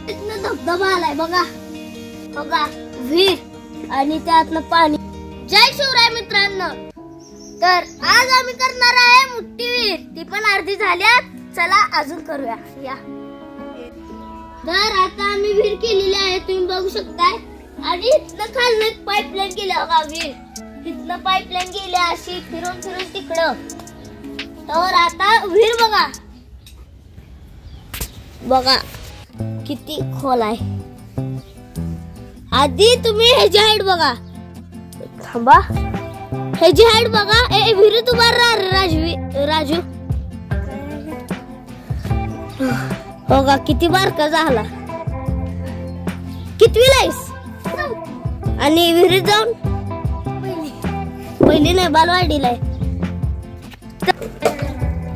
इथनं धबधबा आलाय बघा बघा विहीर आणि त्यातनं पाणी. जय शिवराय मित्रांनो. तर आज आम्ही करणार आहे मोठी विहीर, ती पण अर्धी झाल्या. चला अजून करूया या. तर आता आम्ही विहीर केलेली आहे, तुम्ही बघू शकताय. आणि इथनं खालनं एक पाईपलाईन गेल्या बघा विहीर, इथनं पाईपलाईन गेल्या अशी फिरून फिरून तिकडं. तर आता विहीर बघा बघा किती खोल आहे. आधी तुम्ही ह्याची हाईट बघा, थांबा ह्याची हाईट बघा. ए विहिरीत उभा राजू बघा किती बारका झाला. कितवीला आहेस? आणि विहिरीत जाऊन पहिली नाही बालवाडीला आहे.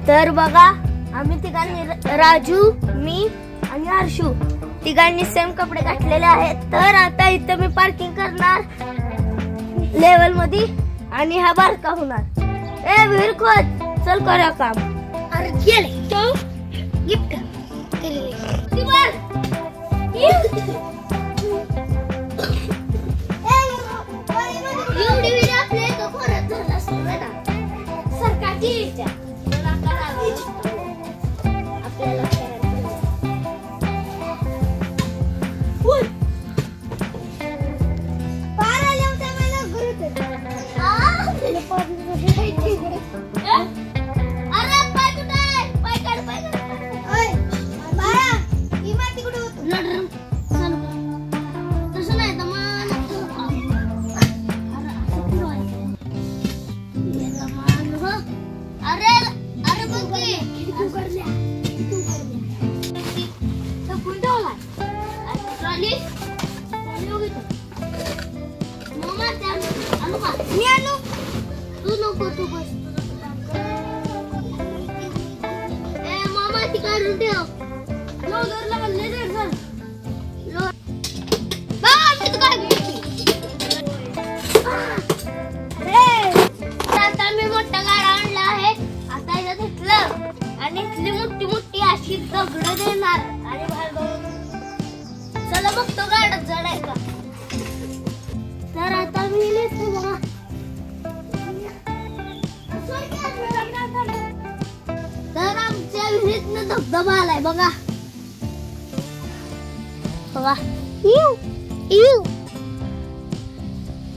तर बघा आम्ही तिघांनी, राजू मी आणि हर्षू, तिघांनी सेम कपडे घातलेले आहेत. तर आता इथं मी पार्किंग करणार लेवल मध्ये आणि हा बारका होणार. ए विहीर खोद, चल करूया काम. अरे गेले तो गिफ्ट एवढी विहीर आपल्या एका खोऱ्यात झाला असतो ना सरकारची आपल्याला दगड देणार आणि चला बघतो गाडत जड आहे का. तर आता मी लिहितो बघा. तर आमच्या विहिरीतनं धबधबा आलाय बघा बघा.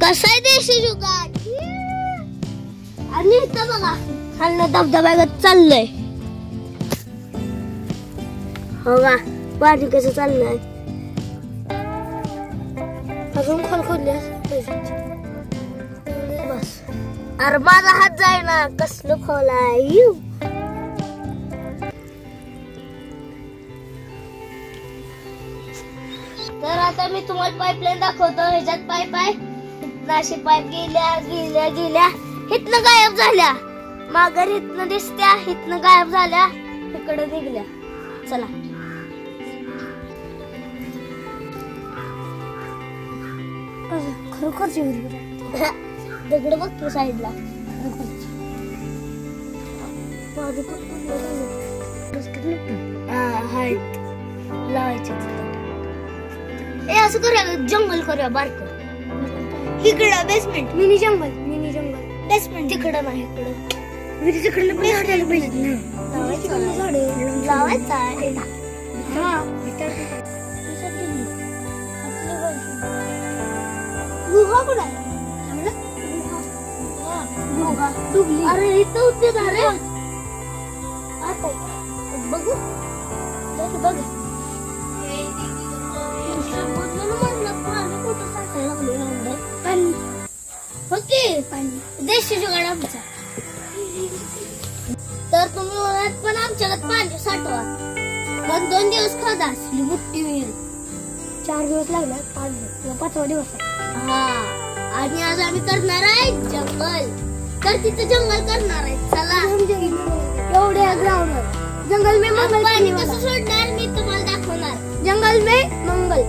कसा आहे देशी जुगाड. आणि इथं बघा खालनं धबधब्यागत चाललंय बघा पाणी कसं चाललंय. अजून खोल खोलले बस. अरे माझा हात जाय ना, कसलं खोल आहे. तर आता मी तुम्हाला पाईपलाईन दाखवतो. ह्याच्यात पाईप आहे, अशी पाईप गेल्या गेल्या गेल्या इथनं गायब झाल्या. माघार इथनं दिसत्या, इथनं गायब झाल्या, इकडे निघल्या. चला खरोखरची दगड बघतो साईडला. लावायचे असं करूया, जंगल करूया बारक. इकडं बेसमेंट, मिनी जंगल बेसमेंट. तिकडं नाही, इकडं तिकडं लावायचं आहे. अरे इथं होते ना रे. आता बघू बघ देशी जुगाड आमचा. तर तुम्ही म्हणत पण आमच्याकडे पाणी साठवा. पण 2 दिवस खादा असली मोठी विहीर. 4 दिवस लागले, 5 दिवस 5वा दिवस. हा आणि आज आम्ही करणार आहे जंगल. तर तिथे जंगल करणार आहे. चला एवढ्या ग्राउंडवर जंगल में मंगल. पाणी कसं सोडणार मी तुम्हाला दाखवणार. जंगल में मंगल.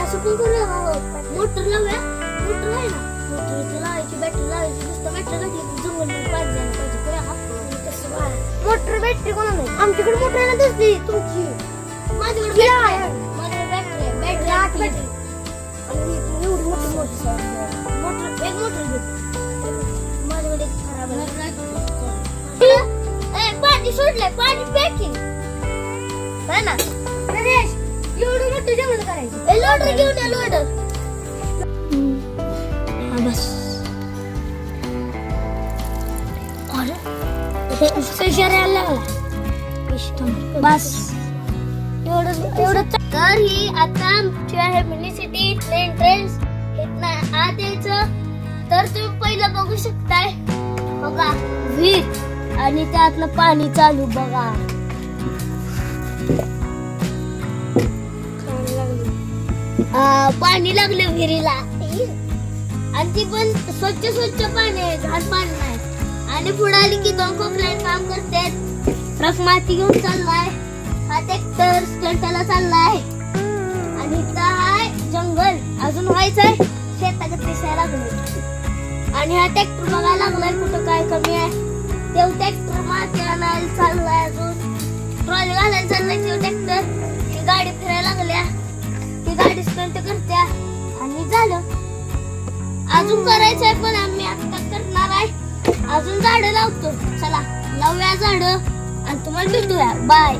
असं पण करूया. मोटर लावूया. मोटर आहे ना, मोटर लावायची, बॅटरी लावायची. नुसतं बॅटरी घातली जंगल मध्ये पाणी जायला पाहिजे. मोटर बॅटरी कोणाला नाही? आमच्याकडे मोटर आहे ना दिसली तुमची. माझ्याकडे बॅटरी आहे. माझ्याकडे बॅटरी आहे. Battery 8 battery. आणि एवढी मोठी मोटर एक मोटर घे. माझ्याकडे एक खराब आहे. पाणी सोडलंय. पाणी पॅकिंग है ना नरेश. एवढं मोठं जेवण करायचं. लोडर घेऊन ये लोडर. बस बस एवढं. तर ही आता आमची आहे मिनी सिटी एंट्रन्स. इथनं आत यायचं तर तुम्ही पहिलं बघू शकताय बघा विहीर आणि त्यातलं पाणी चालू बघा. पाणी लागलं विहिरीला आणि ती पण स्वच्छ स्वच्छ पाणी आहे. घाण पाणी नाही. आणि पुढे आली की 2 कोकलाईन काम करतात. ट्रक माती घेऊन चाललाय. हा ट्रॅक्टर स्टंटाला चाललाय. आणि इथं आहे जंगल अजून व्हायचंय. शेताकडे दिसायला लागले. आणि हा ट्रॅक्टर बघायला लागलाय कुठं काय कमी आहे. तेव्हा ट्रॅक्टर माती आणायला चाललाय. अजून ट्रॉली घालायला चाललाय. तेव्हा ट्रॅक्टर ही गाडी फिरायला लागल्या. ती गाडी स्टंट करत्या आणि झालं. अजून करायचंय पण आम्ही आता करणार आहे. अजून झाडं लावतो. चला लावूया झाडं आणि तुम्हाला भेटूया. बाय.